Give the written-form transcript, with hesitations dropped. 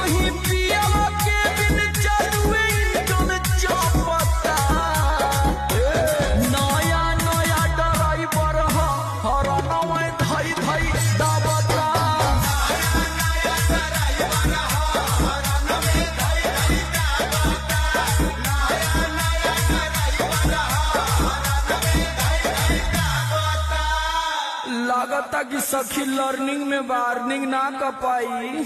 ही पिया के बिन चलुए इंजन चपता। नया नया ड्राइवर हरन में धई धई दाबता। लागता कि सखी लर्निंग में वार्निंग ना कर पाई।